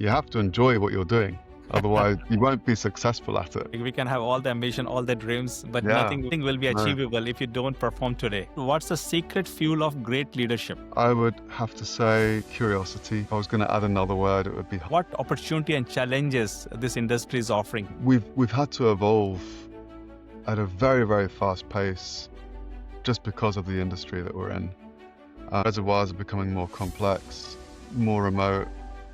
You have to enjoy what you're doing. Otherwise, you won't be successful at it. We can have all the ambition, all the dreams, but Yeah. nothing will be No. achievable if you don't perform today. What's the secret fuel of great leadership? I would have to say curiosity. If I was going to add another word, it would be What opportunity and challenges this industry is offering? we've had to evolve at a very, very fast pace just because of the industry that we're in. Reservoirs are becoming more complex, more remote.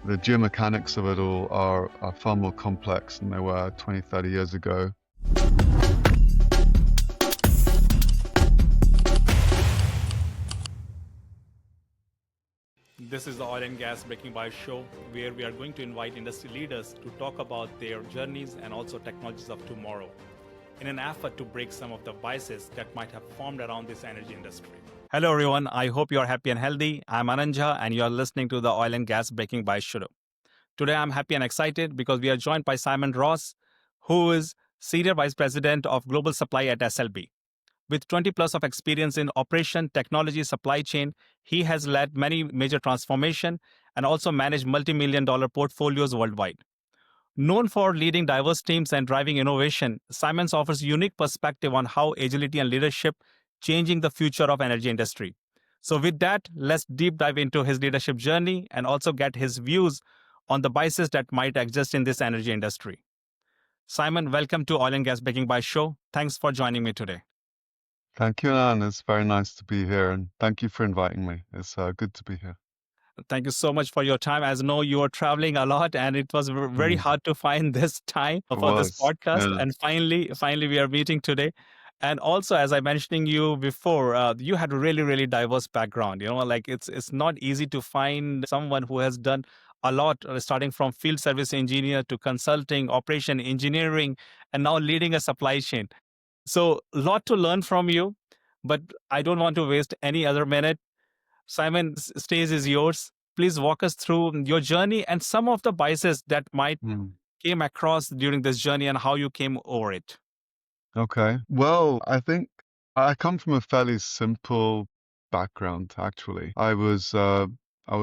The geomechanics of it all are far more complex than they were 20, 30 years ago. This is the Oil and Gas Breaking By show, where we are going to invite industry leaders to talk about their journeys and also technologies of tomorrow, in an effort to break some of the biases that might have formed around this energy industry. Hello everyone, I hope you are happy and healthy. I'm Anand Jha and you are listening to the Oil and Gas Breaking By show. Today I'm happy and excited because we are joined by Simon Ross, who is Senior Vice President of Global Supply at SLB. With 20 plus of experience in operation, technology, supply chain, he has led many major transformation and also managed multi-million dollar portfolios worldwide. Known for leading diverse teams and driving innovation, Simons offers unique perspective on how agility and leadership changing the future of energy industry. So with that, let's deep dive into his leadership journey and also get his views on the biases that might exist in this energy industry. Simon, welcome to Oil and Gas Breaking By show. Thanks for joining me today. Thank you, Anand. It's very nice to be here, and thank you for inviting me. It's good to be here. Thank you so much for your time. As I know, you are traveling a lot, and it was very hard to find this time for this podcast. Yeah. And finally, we are meeting today. And also, as I mentioning you before, you had a really diverse background. You know, like it's not easy to find someone who has done a lot, starting from field service engineer to consulting, operation engineering, and now leading a supply chain. So, a lot to learn from you, but I don't want to waste any other minute. Simon, stage is yours. Please walk us through your journey and some of the biases that might came across during this journey and how you came over it. Okay. Well, I think I come from a fairly simple background, actually. I was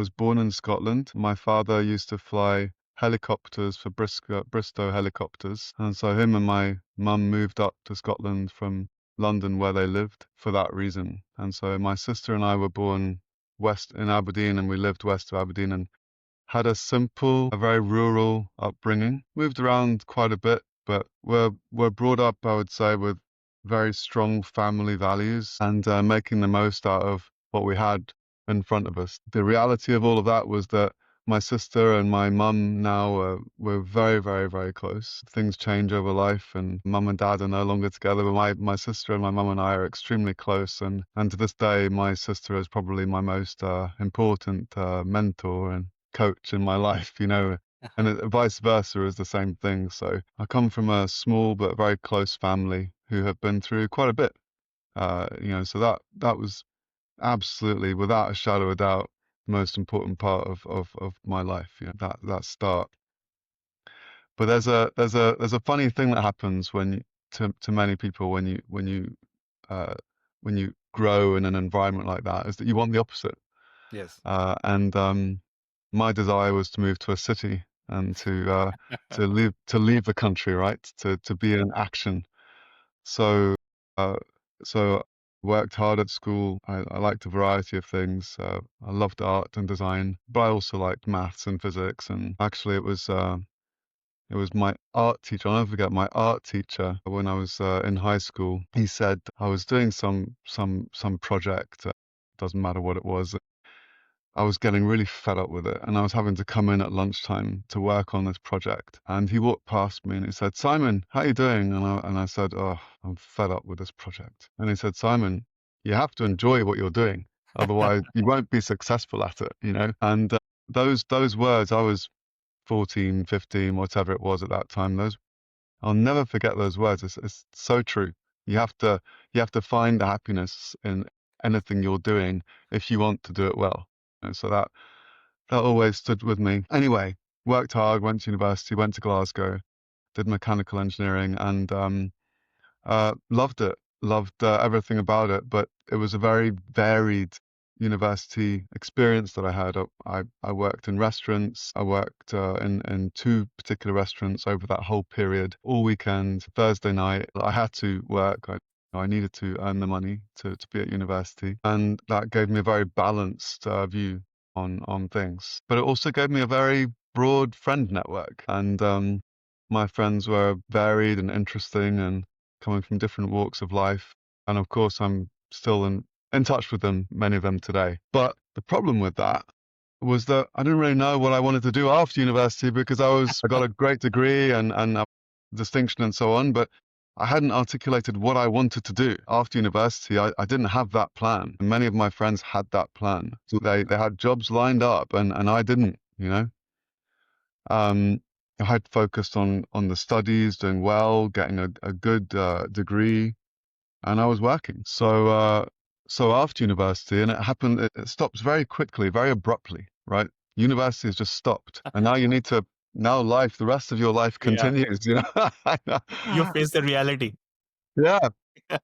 born in Scotland. My father used to fly helicopters for Bristow Helicopters, and so him and my mum moved up to Scotland from London, where they lived, for that reason. And so my sister and I were born west in Aberdeen, and we lived west of Aberdeen, and had a very rural upbringing. Moved around quite a bit, but we're brought up, I would say, with very strong family values and making the most out of what we had in front of us. The reality of all of that was that my sister and my mum now were very close. Things change over life, and mum and dad are no longer together, but my sister and my mum and I are extremely close, and to this day my sister is probably my most important mentor and coach in my life, you know, and vice versa is the same thing. So I come from a small but very close family who have been through quite a bit, so that was absolutely, without a shadow of a doubt, the most important part of my life, that start. But there's a funny thing that happens to many people when you grow in an environment like that, is that you want the opposite. Yes. And my desire was to move to a city and to leave the country, right? To be in action. So uh, so worked hard at school. I liked a variety of things. I loved art and design, but I also liked maths and physics. And actually, it was my art teacher. I'll never forget my art teacher when I was in high school. He said I was doing some project. Doesn't matter what it was. I was getting really fed up with it, and I was having to come in at lunchtime to work on this project. And he walked past me and he said, "Simon, how you doing?" And I said, "Oh, I'm fed up with this project." And he said, "Simon, you have to enjoy what you're doing, otherwise you won't be successful at it, you know." And those words, I was 14, 15, whatever it was at that time. I'll never forget those words. It's so true. You have to find the happiness in anything you're doing if you want to do it well. And so that always stood with me. Anyway, worked hard, went to university, went to Glasgow, did mechanical engineering, and loved it. Loved everything about it. But it was a very varied university experience that I had. I worked in restaurants. I worked in two particular restaurants over that whole period, all weekend, Thursday night. I had to work. I needed to earn the money to be at university, and that gave me a very balanced view on things. But it also gave me a very broad friend network, and my friends were varied and interesting, and coming from different walks of life. And of course, I'm still in touch with them, many of them today. But the problem with that was that I didn't really know what I wanted to do after university because I got a great degree and a distinction and so on, but I hadn't articulated what I wanted to do after university. I didn't have that plan. And many of my friends had that plan. So they had jobs lined up and I didn't, you know. Um, I had focused on the studies, doing well, getting a good degree, and I was working. So after university, and it happened, it stops very quickly, very abruptly, right? University has just stopped, and now you need to now life, the rest of your life Yeah. continues, you know? I know. You face the reality. Yeah.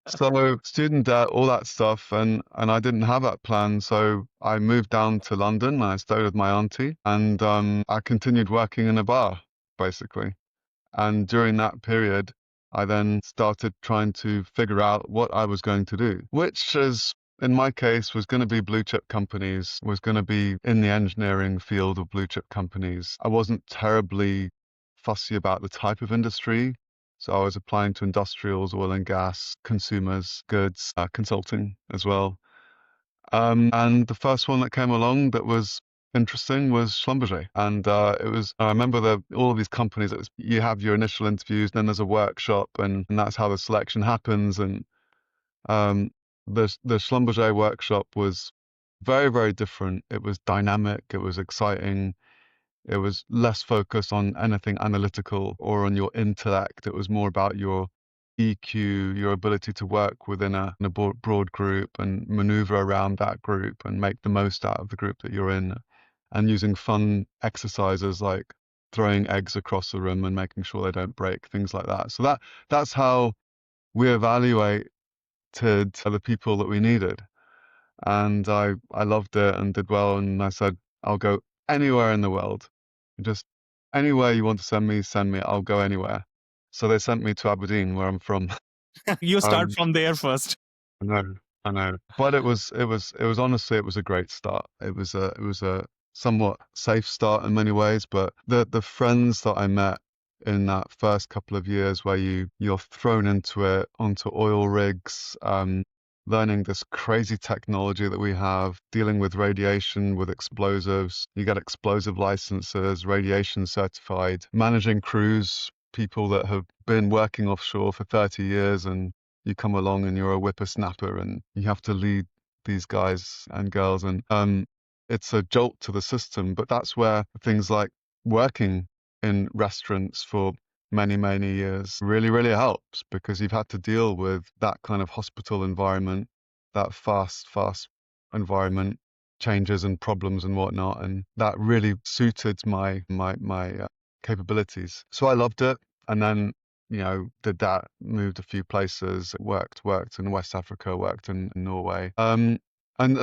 So student debt, all that stuff, and I didn't have that plan, so I moved down to London. And I stayed with my auntie, and I continued working in a bar, basically. And during that period, I then started trying to figure out what I was going to do, which is, in my case, was going to be blue chip companies, was going to be in the engineering field of blue chip companies. I wasn't terribly fussy about the type of industry. So I was applying to industrials, oil and gas, consumers, goods, consulting as well. And the first one that came along that was interesting was Schlumberger. And I remember all of these companies, you have your initial interviews, then there's a workshop, and that's how the selection happens. And um, the Schlumberger workshop was very, very different. It was dynamic, it was exciting. It was less focused on anything analytical or on your intellect. It was more about your EQ, your ability to work within a broad group and maneuver around that group and make the most out of the group that you're in, and using fun exercises like throwing eggs across the room and making sure they don't break, things like that. So that's how we evaluated the people that we needed. And I loved it and did well. And I said, I'll go anywhere in the world. Just anywhere you want to send me, I'll go anywhere. So they sent me to Aberdeen, where I'm from. You start Um, from there first. I know, I know. But it was honestly, it was a great start. It was a somewhat safe start in many ways, but the friends that I met in that first couple of years where you're thrown into it, onto oil rigs, learning this crazy technology that we have, dealing with radiation, with explosives. You get explosive licenses, radiation certified, managing crews, people that have been working offshore for 30 years, and you come along and you're a whippersnapper and you have to lead these guys and girls. And it's a jolt to the system, but that's where things like working in restaurants for many, many years really, really helps, because you've had to deal with that kind of hospital environment, that fast environment, changes and problems and whatnot. And that really suited my capabilities. So I loved it. And then, did that, moved a few places, worked in West Africa, worked in Norway. And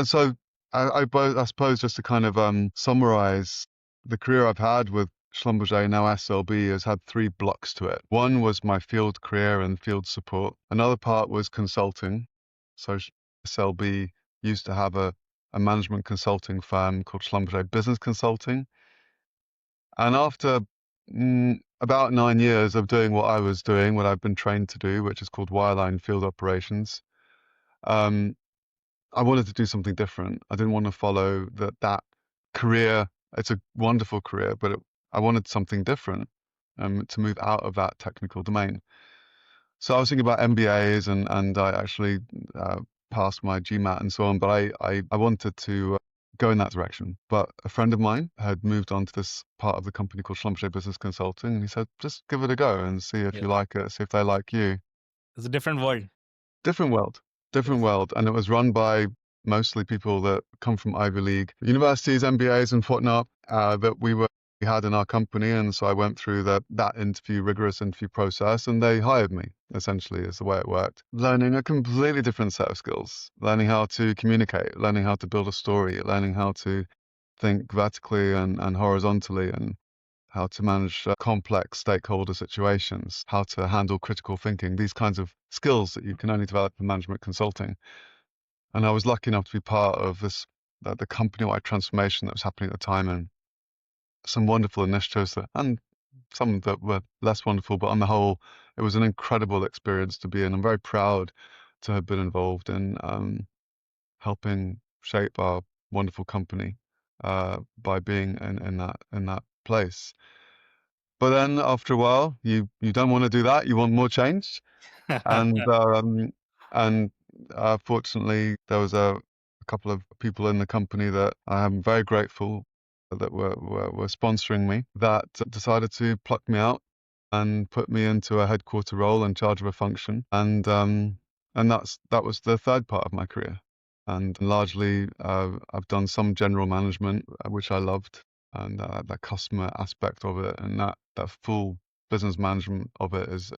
so I suppose just to kind of summarize the career I've had with Schlumberger, now SLB, has had three blocks to it. One was my field career and field support. Another part was consulting. So SLB used to have a management consulting firm called Schlumberger Business Consulting. And after about 9 years of doing what I was doing, what I've been trained to do, which is called wireline field operations, um, I wanted to do something different. I didn't want to follow that career. It's a wonderful career, but I wanted something different, to move out of that technical domain. So I was thinking about MBAs, and I actually passed my GMAT and so on, but I wanted to go in that direction. But a friend of mine had moved on to this part of the company called Schlumberger Business Consulting, and he said, just give it a go and see if Yeah. you like it, see if they like you. It's a different world. Different world, different Yes. world. And it was run by mostly people that come from Ivy League universities, MBAs and whatnot, that we were we had in our company. And so I went through that rigorous interview process, and they hired me, essentially, is the way it worked. Learning a completely different set of skills, learning how to communicate, learning how to build a story, learning how to think vertically and horizontally, and how to manage complex stakeholder situations, how to handle critical thinking, these kinds of skills that you can only develop in management consulting. And I was lucky enough to be part of the company-wide transformation that was happening at the time, and some wonderful initiatives and some that were less wonderful, but on the whole, it was an incredible experience to be in. I'm very proud to have been involved in helping shape our wonderful company by being in that place. But then after a while, you don't want to do that. You want more change, and and fortunately, there was a couple of people in the company that I am very grateful that were sponsoring me that decided to pluck me out and put me into a headquarter role in charge of a function, and that was the third part of my career, and largely I've done some general management, which I loved, and that customer aspect of it, and that full business management of it is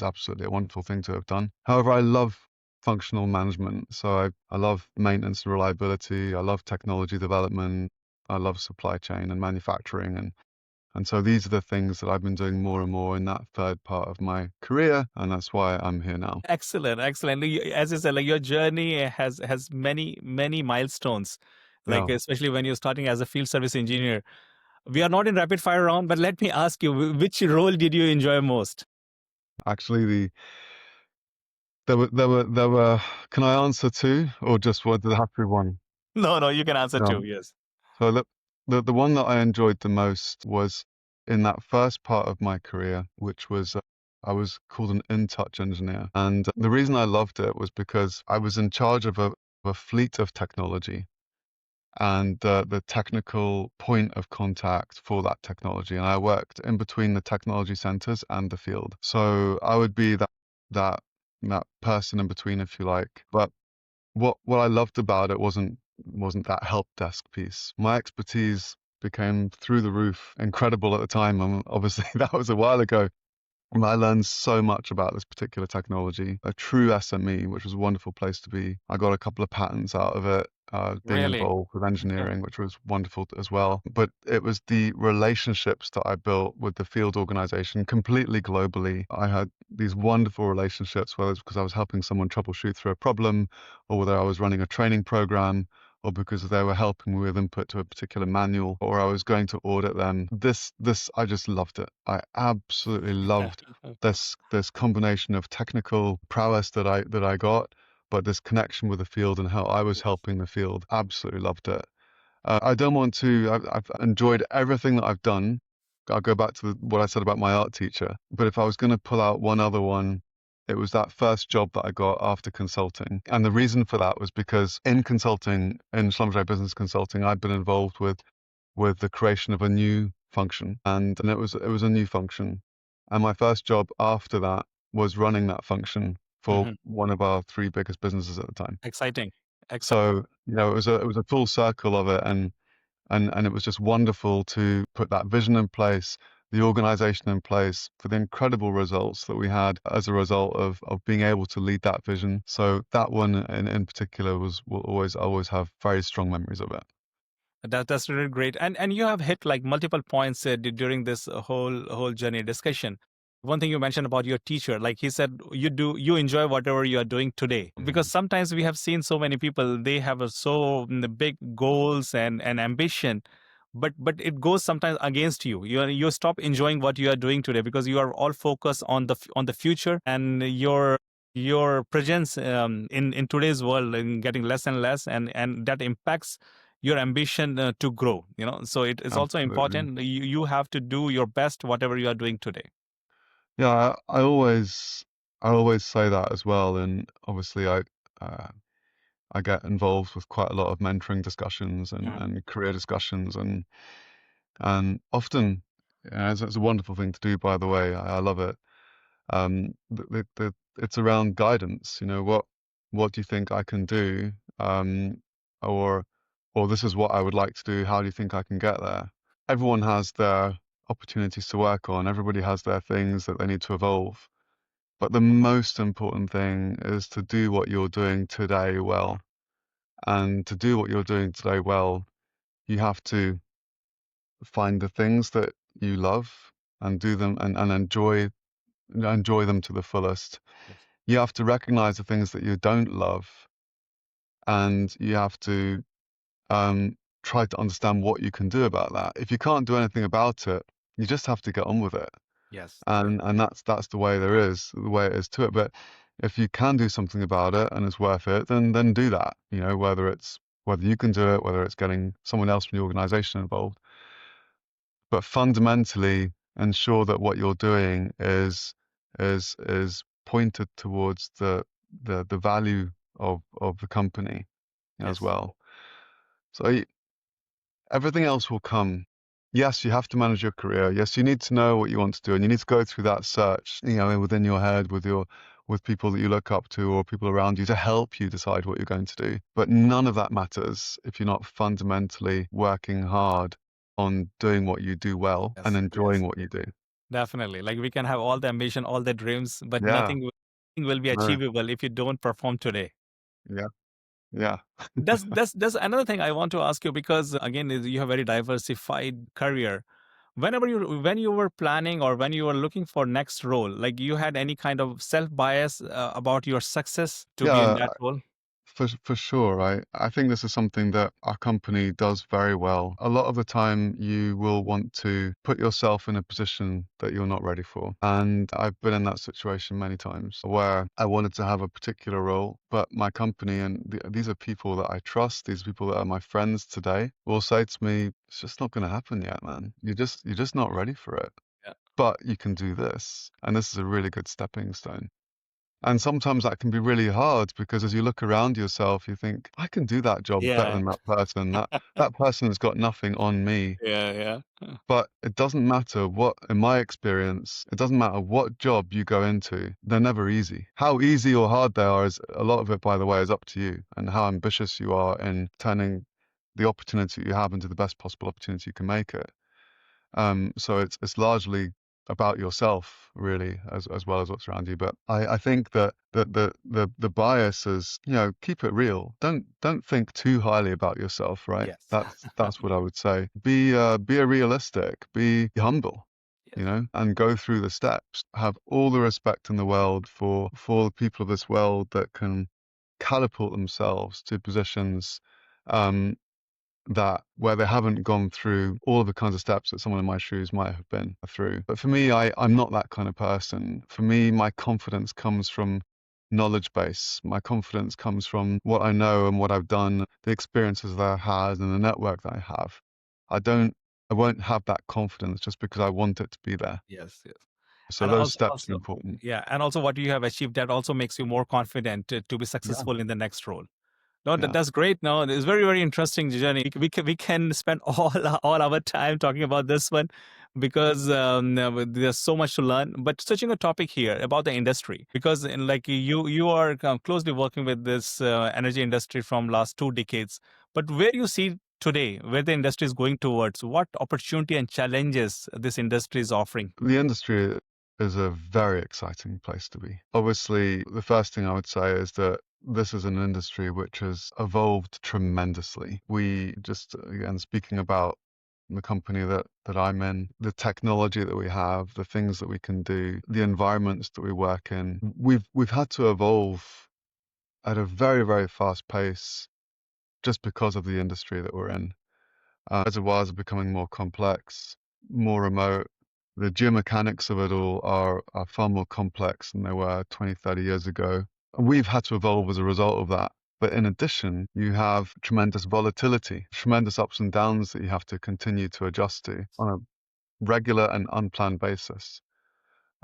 absolutely a wonderful thing to have done. However, I love functional management. So I love maintenance and reliability. I love technology development. I love supply chain and manufacturing. And so these are the things that I've been doing more and more in that third part of my career. And that's why I'm here now. Excellent, excellent. As I said, like your journey has many milestones. Like Yeah. especially when you're starting as a field service engineer. We are not in rapid fire round, but let me ask you, which role did you enjoy most? Actually, there were, can I answer two or just what did it have to be one? No, no, you can answer Yeah. too. Yes. So the one that I enjoyed the most was in that first part of my career, which was I was called an in-touch engineer. And the reason I loved it was because I was in charge of a fleet of technology and the technical point of contact for that technology. And I worked in between the technology centers and the field. So I would be that that person in between, if you like. But what I loved about it wasn't that help desk piece. My expertise became through the roof incredible at the time. And obviously that was a while ago. And I learned so much about this particular technology, a true SME, which was a wonderful place to be. I got a couple of patents out of it, being Really? involved with engineering, which was wonderful as well. But it was the relationships that I built with the field organization completely globally. I had these wonderful relationships, whether it's because I was helping someone troubleshoot through a problem, or whether I was running a training program, or because they were helping me with input to a particular manual, or I was going to audit them. I just loved it. I absolutely loved this combination of technical prowess that I got, but this connection with the field and how I was helping the field. Absolutely loved it. I don't want to. I've enjoyed everything that I've done. I'll go back to what I said about my art teacher. But if I was going to pull out one other one, it was that first job that I got after consulting. And the reason for that was because in consulting, in Schlumberger Business Consulting, I'd been involved with the creation of a new function, and it was a new function. And my first job after that was running that function for Mhm. one of our three biggest businesses at the time. Exciting. Exciting. So, it was a full circle of it, and it was just wonderful to put that vision in place, the organization in place for the incredible results that we had as a result of being able to lead that vision. So that one in particular will always have very strong memories of it. That's really great, and you have hit like multiple points during this whole journey discussion. One thing you mentioned about your teacher, like he said, you enjoy whatever you are doing today, because Mhm. sometimes we have seen so many people, they have big goals and ambition, but it goes sometimes against you. You stop enjoying what you are doing today because you are all focused on the future, and your presence in today's world getting less and less, and that impacts your ambition to grow, so it is also Absolutely. important. You have to do your best whatever you are doing today. Yeah, I always say that as well, and obviously uh, I get involved with quite a lot of mentoring discussions and, Mhm. and career discussions, and often, it's a wonderful thing to do, by the way. I love it. It's around guidance. What do you think I can do? Um, or or this is what I would like to do. How do you think I can get there? everyone has their opportunities to work on. Everybody has their things that they need to evolve. But the most important thing is to do what you're doing today well. And to do what you're doing today well, you have to find the things that you love and do them and enjoy them to the fullest. Yes. You have to recognize the things that you don't love, and you have to um, try to understand what you can do about that. If you can't do anything about it, you just have to get on with it. Yes. And that's the way it is to it. But if you can do something about it and it's worth it, then do that. You know, whether you can do it, whether it's getting someone else from the organization involved. But fundamentally, ensure that what you're doing is pointed towards the value of the company as Yes. well. So everything else will come. Yes, you have to manage your career. Yes, you need to know what you want to do, and you need to go through that search, you know, within your head with people that you look up to or people around you to help you decide what you're going to do. But none of that matters if you're not fundamentally working hard on doing what you do well and Yes. enjoying what you do. Definitely. Like we can have all the ambition, all the dreams, but Yeah. nothing will be No. achievable if you don't perform today. Yeah. Yeah. That's another thing I want to ask you, because again you have very diversified career. When you were planning or when you were looking for next role, like you had any kind of self bias about your success to be in Yeah. that role? For sure, right? I think this is something that our company does very well. A lot of the time, you will want to put yourself in a position that you're not ready for. And I've been in that situation many times where I wanted to have a particular role, but my company and these are people that I trust, these people that are my friends today, will say to me, "It's just not going to happen yet, man. You're just not ready for it. Yeah. But you can do this, and this is a really good stepping stone." And sometimes that can be really hard because as you look around yourself, you think, I can do that job better Yeah. than that person. That person has got nothing on me. Yeah, yeah. But it doesn't matter what, in my experience, it doesn't matter what job you go into. They're never easy. How easy or hard they are is a lot of it, by the way, is up to you and how ambitious you are in turning the opportunity you have into the best possible opportunity you can make it. So it's largely about yourself, really, as well as what's around you. But I think that the bias is, you know, keep it real. Don't think too highly about yourself, right? Yes. That's what I would say. Be a realistic, be humble, you Yes. know, and go through the steps. Have all the respect in the world for the people of this world that can catapult themselves to positions um, that where they haven't gone through all of the kinds of steps that someone in my shoes might have been through. But for me, I'm not that kind of person. For me, my confidence comes from knowledge base. My confidence comes from what I know and what I've done, the experiences that I've had and the network that I have. I don't, I won't have that confidence just because I want it to be there. Yes, yes. So And those steps are also, important. yeah, and also what you have achieved, that also makes you more confident to be Yeah. successful in the next role. No, Yeah. that's great. No, it's very, very interesting journey. We can spend all our time talking about this one, because there's so much to learn. But switching a topic here about the industry, because like you are closely working with this energy industry from last 2 decades. But where you see today, where the industry is going towards, what opportunity and challenges this industry is offering? The industry is a very exciting place to be. Obviously, the first thing I would say is that this is an industry which has evolved tremendously. We just, again, speaking about the company that I'm in, the technology that we have, the things that we can do, the environments that we work in, we've had to evolve at a very, very fast pace just because of the industry that we're in. Reservoirs are becoming more complex, more remote. The geomechanics of it all are far more complex than they were 20, 30 years ago. And we've had to evolve as a result of that. But in addition, you have tremendous volatility, tremendous ups and downs that you have to continue to adjust to on a regular and unplanned basis.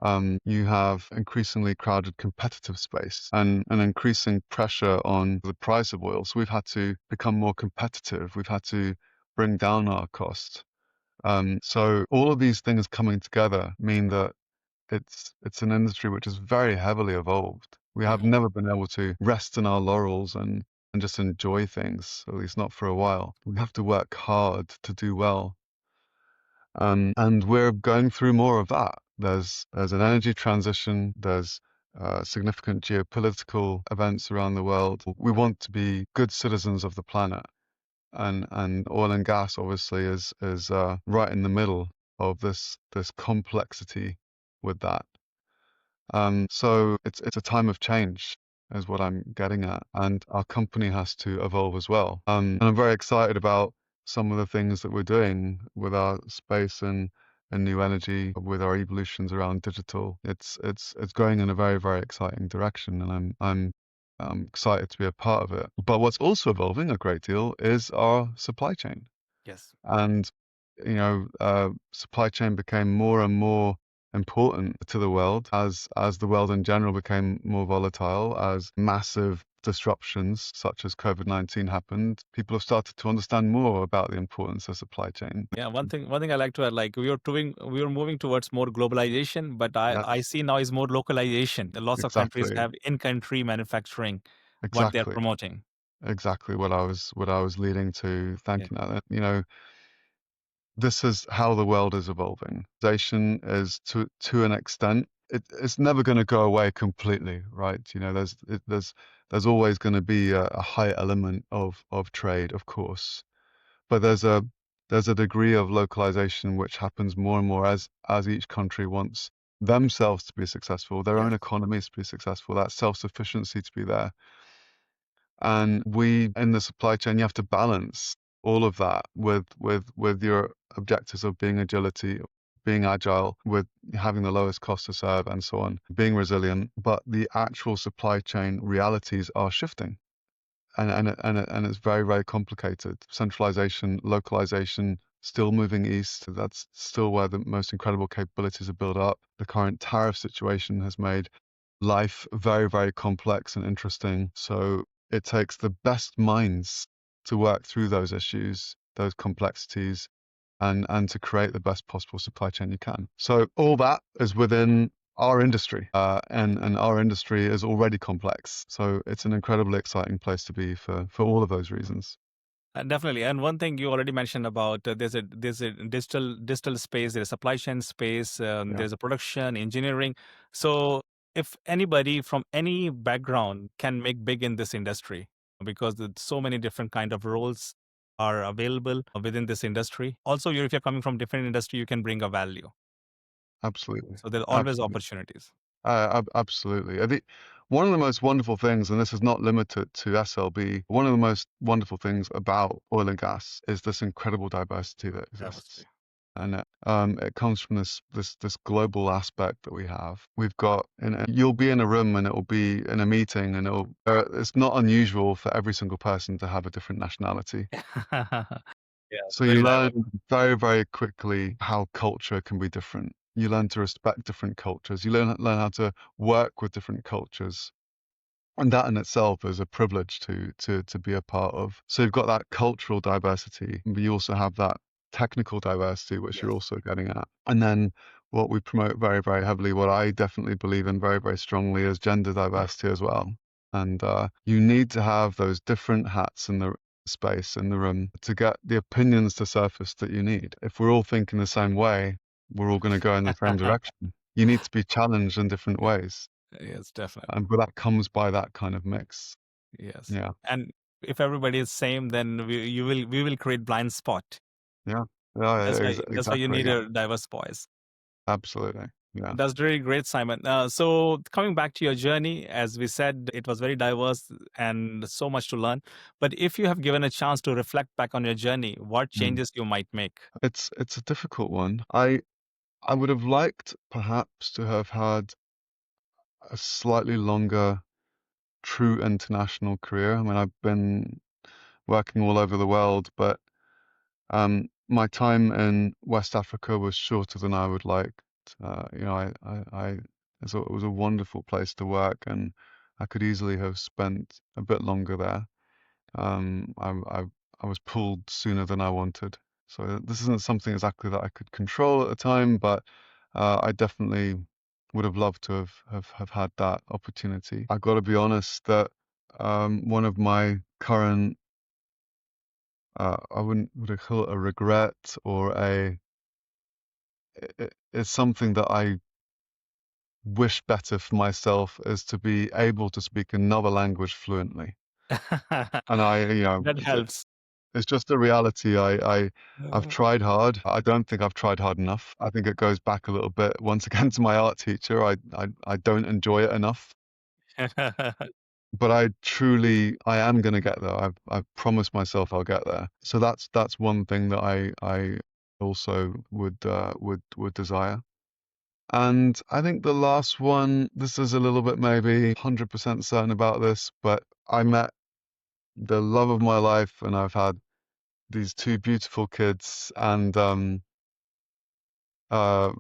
You have increasingly crowded competitive space and an increasing pressure on the price of oil. So we've had to become more competitive. We've had to bring down our costs. So all of these things coming together mean that it's an industry which is very heavily evolved. We have Mhm. never been able to rest in our laurels and just enjoy things, at least not for a while. We have to work hard to do well. And we're going through more of that. There's an energy transition. There's significant geopolitical events around the world. We want to be good citizens of the planet, and oil and gas obviously is right in the middle of this complexity with that. So it's a time of change, is what I'm getting at, and our company has to evolve as well. And I'm very excited about some of the things that we're doing with our space and new energy, with our evolutions around digital. It's going in a very, very exciting direction, and I'm excited to be a part of it. But what's also evolving a great deal is our supply chain. Yes. And supply chain became more and more important to the world as the world in general became more volatile, as massive disruptions such as COVID-19 happened. People have started to understand more about the importance of supply chain. Yeah, one thing I like to add, like we were moving towards more globalization, but I Yes, see now is more localization. Lots of countries exactly, have in-country manufacturing, what they're exactly, promoting. exactly what I was leading to. Yeah. Thanking that, this is how the world is evolving. Globalization is to an extent. It's never going to go away completely, right? There's always going to be a high element of trade, of course, but there's a degree of localization which happens more and more as each country wants themselves to be successful, their own Yes. economies to be successful, that self-sufficiency to be there. And we in the supply chain, you have to balance all of that with your objectives of being agility, being agile, with having the lowest cost to serve and so on, being resilient. But the actual supply chain realities are shifting. And it's very, very complicated. Centralization, localization, still moving east. That's still where the most incredible capabilities are built up. The current tariff situation has made life very, very complex and interesting. So it takes the best minds to work through those issues, those complexities, and to create the best possible supply chain you can. So all that is within our industry, and our industry is already complex. So it's an incredibly exciting place to be for all of those reasons. Definitely. And one thing you already mentioned about there's a digital space, there's a supply chain space, Yeah, there's a production, engineering. So if anybody from any background can make big in this industry, because there's so many different kind of roles are available within this industry. Also, if you're coming from different industry, you can bring a value. absolutely, So there's always absolutely. opportunities. Absolutely. One of the most wonderful things, and this is not limited to SLB, one of the most wonderful things about oil and gas is this incredible diversity that exists. Diversity. And it comes from this global aspect that we have. We've got, and you'll be in a room and it will be in a meeting, and it's not unusual for every single person to have a different nationality. Yeah, So you very learn diverse. very, very quickly how culture can be different. You learn to respect different cultures. You learn how to work with different cultures. And that in itself is a privilege to be a part of. So you've got that cultural diversity, but you also have that technical diversity, which you're Yes. also getting at. And then what we promote very, very heavily, what I definitely believe in very, very strongly, is gender diversity as well. And you need to have those different hats in the space in the room to get the opinions to surface that you need. If we're all thinking the same way, we're all going to go in the same direction. You need to be challenged in different ways. Yes, definitely. And but that comes by that kind of mix. Yes. Yeah, And if everybody is same, then we will create blind spot. yeah, yeah, That's why you exactly. need Yeah, a diverse voice. absolutely. Yeah. That's really great, Simon. So coming back to your journey, as we said, it was very diverse and so much to learn. But if you have given a chance to reflect back on your journey, what Mm. changes you might make? It's a difficult one. I would have liked perhaps to have had a slightly longer true international career. I mean, I've been working all over the world, but my time in West Africa was shorter than I would like. It was a wonderful place to work, and I could easily have spent a bit longer there. Um, I, I, I was pulled sooner than I wanted. So this isn't something exactly that I could control at the time, but I definitely would have loved to have had that opportunity. I've got to be honest that one of my current, I wouldn't would I call it a regret or it's something that I wish better for myself, is to be able to speak another language fluently. And That helps. it's just a reality. I've Uh, tried hard. I don't think I've tried hard enough. I think it goes back a little bit once again to my art teacher. I don't enjoy it enough. But I am going to get there. I've promised myself I'll get there. So that's one thing that I also would desire. And I think the last one, this is a little bit maybe 100% certain about this, but I met the love of my life and I've had these two beautiful kids, and uh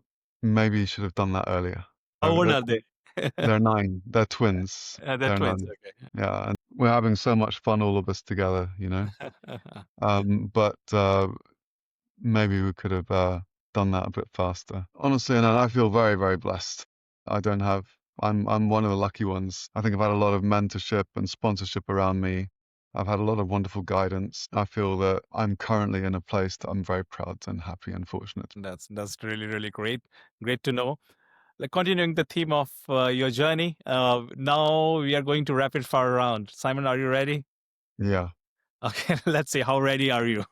maybe you should have done that earlier. How old They're, are they? they're 9. They're twins. They're They're twins. 9. Yeah, and we're having so much fun, all of us together, you know. Okay. But maybe we could have done that a bit faster. Honestly, and I feel very, very blessed. I don't have. I'm one of the lucky ones. I think I've had a lot of mentorship and sponsorship around me. I've had a lot of wonderful guidance. I feel that I'm currently in a place that I'm very proud and happy and fortunate. That's really really great. Great to know. Like continuing the theme of your journey. Now we are going to rapid fire round. Simon, are you ready? Yeah. Okay, let's see. How ready are you?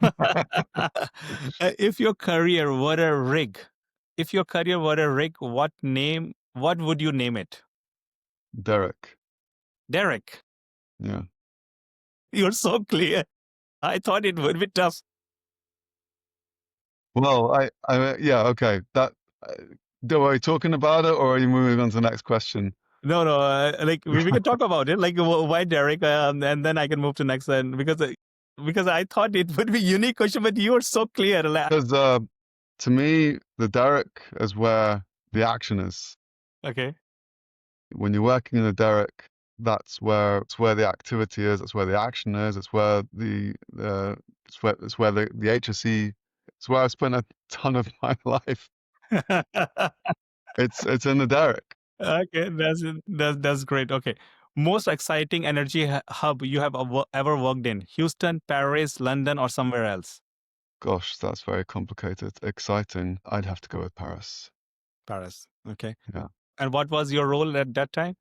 If your career were a rig, if your career were a rig, what would you name it? Derek. Derek, Yeah. you're so clear. I thought it would be tough. Well, yeah, okay. Uh, are we talking about it or are you moving on to the next question? No, no, like we can talk about it. Like why Derek, and then I can move to next one because I thought it would be unique question, but you are so clear. Because to me, the Derek is where the action is. Okay. When you're working in a derrick, it's where the activity is, it's where the action is, it's where the HSE, it's where I spent a ton of my life. It's in the derrick. Okay, that's great. Okay, most exciting energy hub you have ever worked in? Houston, Paris, London, or somewhere else? Gosh, that's very complicated. Exciting. I'd have to go with Paris. Paris. Okay. Yeah. And what was your role at that time?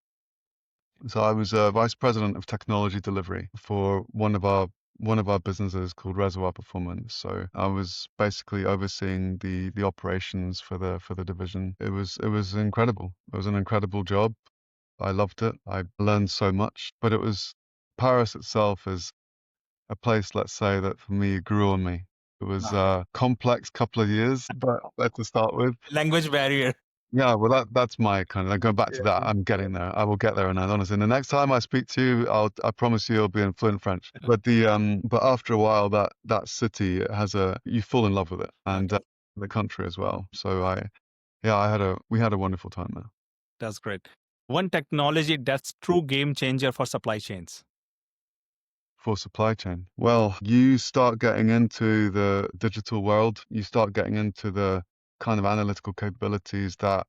So I was vice president of technology delivery for one of our businesses called Reservoir Performance. So I was basically overseeing the operations for the division. It was incredible. It was an incredible job. I loved it. I learned so much. But it was Paris itself is a place, let's say, that for me grew on me. It was Okay. a complex couple of years, but to start with. Language barrier. Yeah, well, that's my kind of going back to that. Yeah. I'm getting there. I will get there, and honestly, and the next time I speak to you, I promise you, it'll be in fluent French. But after a while, that city you fall in love with it, and Okay, the country as well. So yeah, we had a wonderful time there. that's great. One technology that's true game changer for supply chains. For supply chain. Well, you start getting into the digital world. You start getting into the kind of analytical capabilities that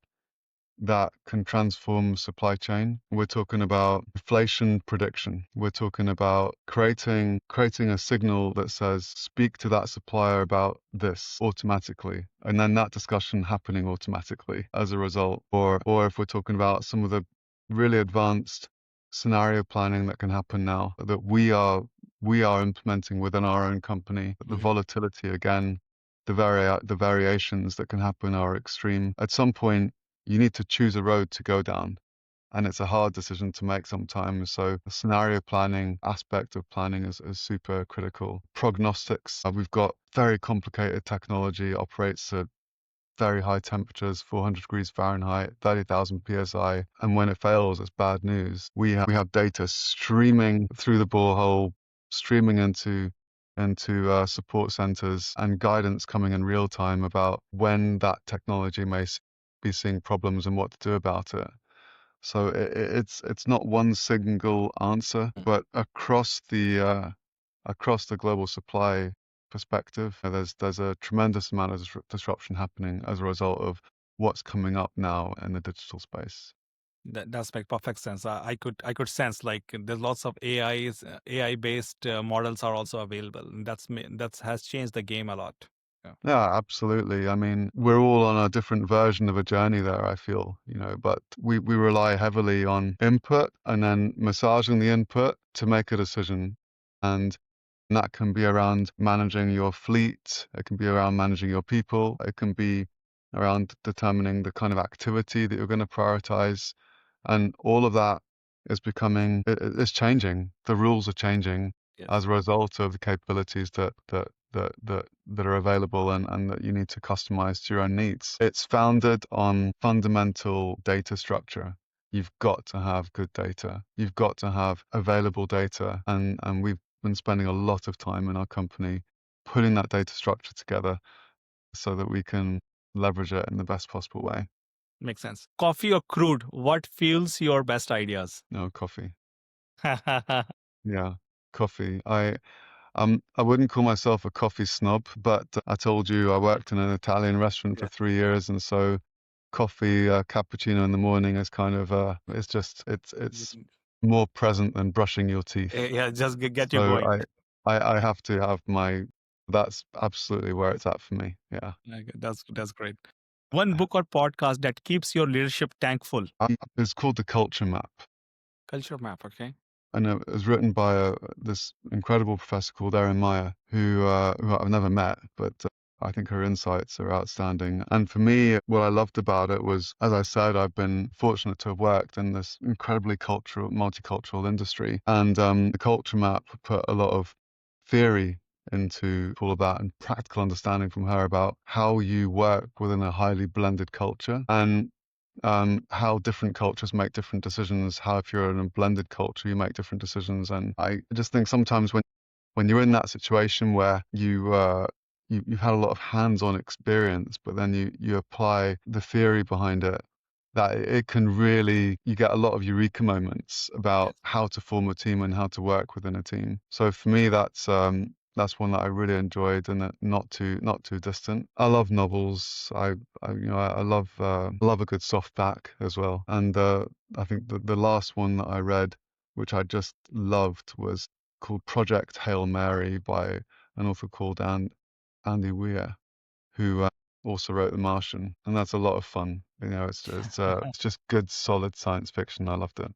can transform supply chain. We're talking about inflation prediction. We're talking about creating a signal that says speak to that supplier about this automatically, and then that discussion happening automatically as a result. Or if we're talking about some of the really advanced scenario planning that can happen now that we are implementing within our own company. The Mhm. volatility again, the variations that can happen are extreme. At some point, you need to choose a road to go down, and it's a hard decision to make sometimes. So the scenario planning aspect of planning is super critical. Prognostics, we've got very complicated technology, operates at very high temperatures, 400 degrees Fahrenheit, 30,000 psi, and when it fails, it's bad news. We have data streaming through the borehole, streaming into support centers, and guidance coming in real time about when that technology may be seeing problems and what to do about it. So it's not one single answer, but across the global supply perspective, there's a tremendous amount of disruption happening as a result of what's coming up now in the digital space. That does make perfect sense. I could sense like there's lots of AI based models are also available. And that has changed the game a lot. Yeah. Yeah, absolutely. I mean, we're all on a different version of a journey there, I feel, but we rely heavily on input and then massaging the input to make a decision. And that can be around managing your fleet, it can be around managing your people, it can be around determining the kind of activity that you're going to prioritize. And all of that is becoming, it's changing. The rules are changing Yes. as a result of the capabilities that are available and that you need to customize to your own needs. It's founded on fundamental data structure. You've got to have good data. You've got to have available data. And we've been spending a lot of time in our company putting that data structure together so that we can leverage it in the best possible way. Makes sense. Coffee or crude? What fuels your best ideas? No, coffee. Yeah, coffee. I wouldn't call myself a coffee snob, but I told you I worked in an Italian restaurant for Yes. 3 years, and so coffee, cappuccino in the morning is kind of it's just it's more present than brushing your teeth. Yeah, just get you So going. I have to have my that's absolutely where it's at for me. Yeah. Okay, that's great. One book or podcast that keeps your leadership tank full. It's called The Culture Map. Culture map. Okay. And it was written by this incredible professor called Erin Meyer, who I've never met, but I think her insights are outstanding. And for me, what I loved about it was, as I said, I've been fortunate to have worked in this incredibly cultural, multicultural industry, and the culture map put a lot of theory into all of that and practical understanding from her about how you work within a highly blended culture. And how different cultures make different decisions, how if you're in a blended culture, you make different decisions. And I just think sometimes when you're in that situation where you've had a lot of hands-on experience, but then you apply the theory behind it, that it can really you get a lot of eureka moments about Yes. how to form a team and how to work within a team. So for me, that's one that I really enjoyed and that not too distant. I love novels. I love a good softback as well. And I think the last one that I read, which I just loved, was called Project Hail Mary by an author called Andy Weir, who also wrote The Martian, and that's a lot of fun. It's just good, solid science fiction. I loved it.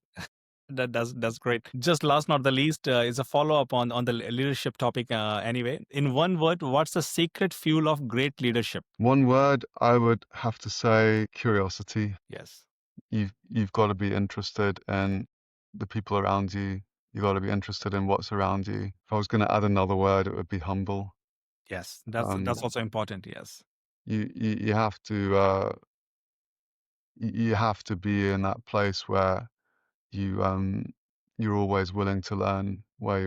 That's great. Just last not the least is a follow up on the leadership topic. Anyway, in one word, what's the secret fuel of great leadership? One word, I would have to say curiosity. Yes. You've got to be interested in the people around you. You've got to be interested in what's around you. If I was going to add another word, it would be humble. Yes. Um, That's also important. Yes. you have to you have to be in that place where you you're always willing to learn, where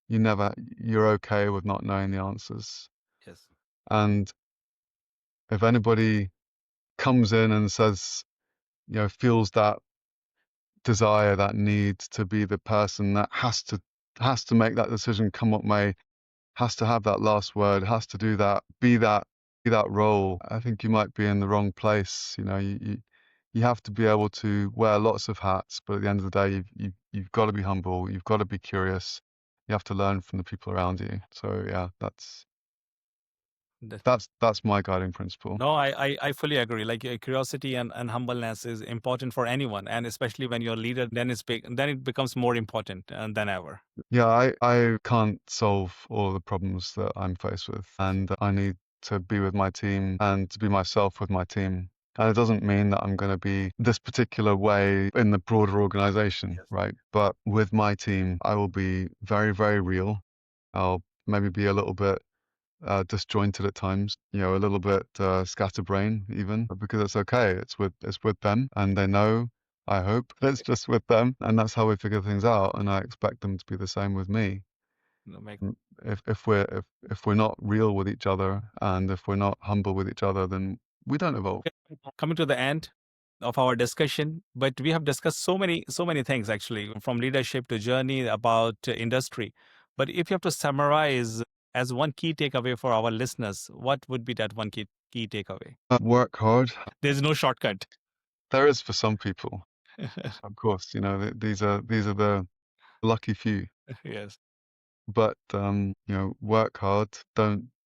you're okay with not knowing the answers. Yes. And if anybody comes in and says, feels that desire, that need to be the person that has to make that decision come what may, has to have that last word, has to do that, be that role, I think you might be in the wrong place. You have to be able to wear lots of hats, but at the end of the day, you've got to be humble, you've got to be curious, you have to learn from the people around you. So yeah, The- that's my guiding principle. No, I fully agree. Like curiosity and humbleness is important for anyone, and especially when you're a leader, then then it becomes more important than ever. Yeah, I can't solve all the problems that I'm faced with, and I need to be with my team and to be myself with my team. And it doesn't mean that I'm going to be this particular way in the broader organization, Yes. right? But with my team, I will be very, very real. I'll maybe be a little bit disjointed at times, a little bit scatterbrain even, but because it's okay. It's with them, and they know. I hope it's just with them, and that's how we figure things out. And I expect them to be the same with me. No, make Mm, if we're not real with each other, and if we're not humble with each other, then we don't evolve. coming to the end of our discussion, but we have discussed so many things actually, from leadership to journey about industry. But if you have to summarize as one key takeaway for our listeners, what would be that one key takeaway? Work hard. There's no shortcut. There is for some people, of course. These are the lucky few. Yes. But work hard.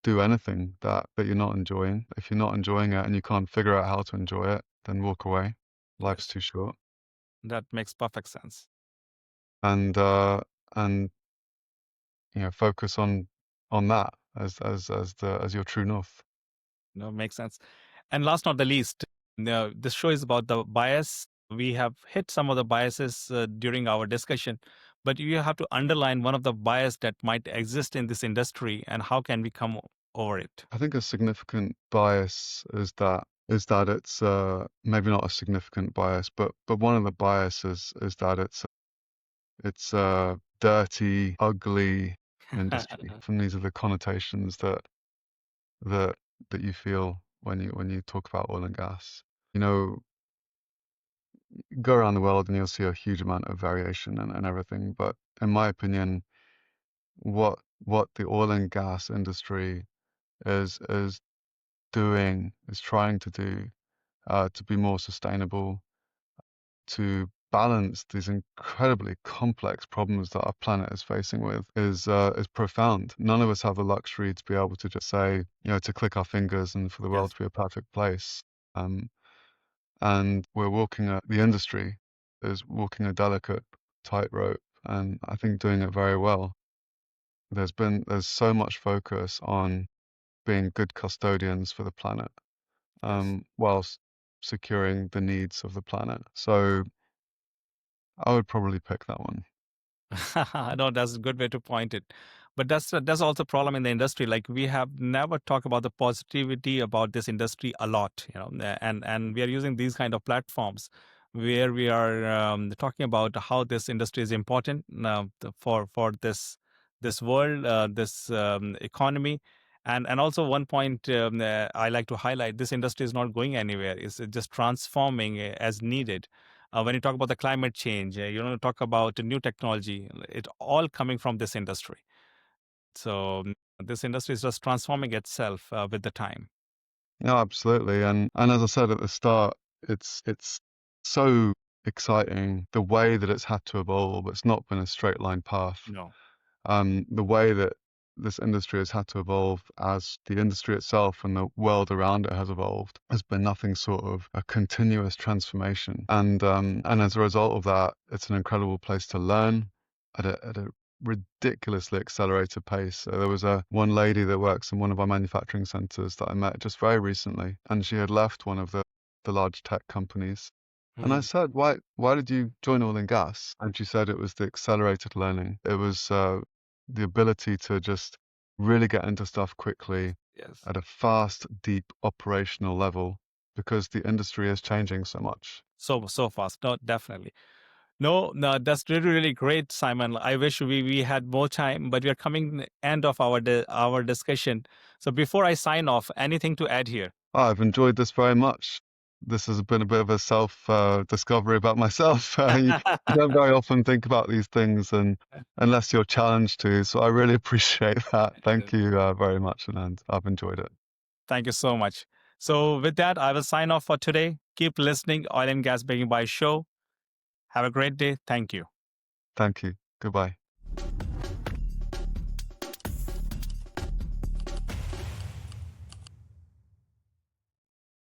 do anything that you're not enjoying. If you're not enjoying it and you can't figure out how to enjoy it, then walk away. Life's Yes, too short. that makes perfect sense. And and focus on that as your true north. No, makes sense. And last not the least, this show is about the bias. We have hit some of the biases during our discussion, but you have to underline one of the bias that might exist in this industry, and how can we come over it? I think a significant bias is that it's maybe not a significant bias, but one of the biases is that it's a dirty, ugly industry. And these are the connotations that that you feel when you talk about oil and gas. You know, go around the world and you'll see a huge amount of variation and everything. But in my opinion, what the oil and gas industry is doing, is trying to do, to be more sustainable, to balance these incredibly complex problems that our planet is facing with is profound. None of us have the luxury to be able to just say, to click our fingers and for the world Yes, to be a perfect place. Um, and the industry is walking a delicate tightrope, and I think doing it very well. There's so much focus on being good custodians for the planet, yes. whilst securing the needs of the planet. So I would probably pick that one. No, that's a good way to point it. But that's also a problem in the industry. Like we have never talked about the positivity about this industry a lot, and we are using these kind of platforms where we are talking about how this industry is important for this world, this economy. And also one point I like to highlight: this industry is not going anywhere; it's just transforming as needed. When you talk about the climate change, talk about the new technology, it all coming from this industry. So this industry is just transforming itself with the time. No, absolutely. And as I said at the start, it's so exciting the way that it's had to evolve. It's not been a straight line path. No. The way that this industry has had to evolve as the industry itself and the world around it has evolved has been nothing sort of a continuous transformation. And as a result of that, it's an incredible place to learn at a ridiculously accelerated pace. There was one lady that works in one of our manufacturing centers that I met just very recently, and she had left one of the large tech companies. And I Mhm. said, why did you join oil and gas? And she said it was the accelerated learning. It was the ability to just really get into stuff quickly Yes. at a fast, deep operational level because the industry is changing so much. So fast. No, definitely. No, no, that's really, really great, Simon. I wish we had more time, but we are coming the end of our discussion. So before I sign off, anything to add here? I've enjoyed this very much. This has been a bit of a self discovery about myself. You don't very often think about these things, and unless you're challenged to. So I really appreciate that. Thank you very much, and I've enjoyed it. Thank you so much. So with that, I will sign off for today. Keep listening, Oil and Gas Baking by Show. Have a great day. Thank you. Thank you. Goodbye.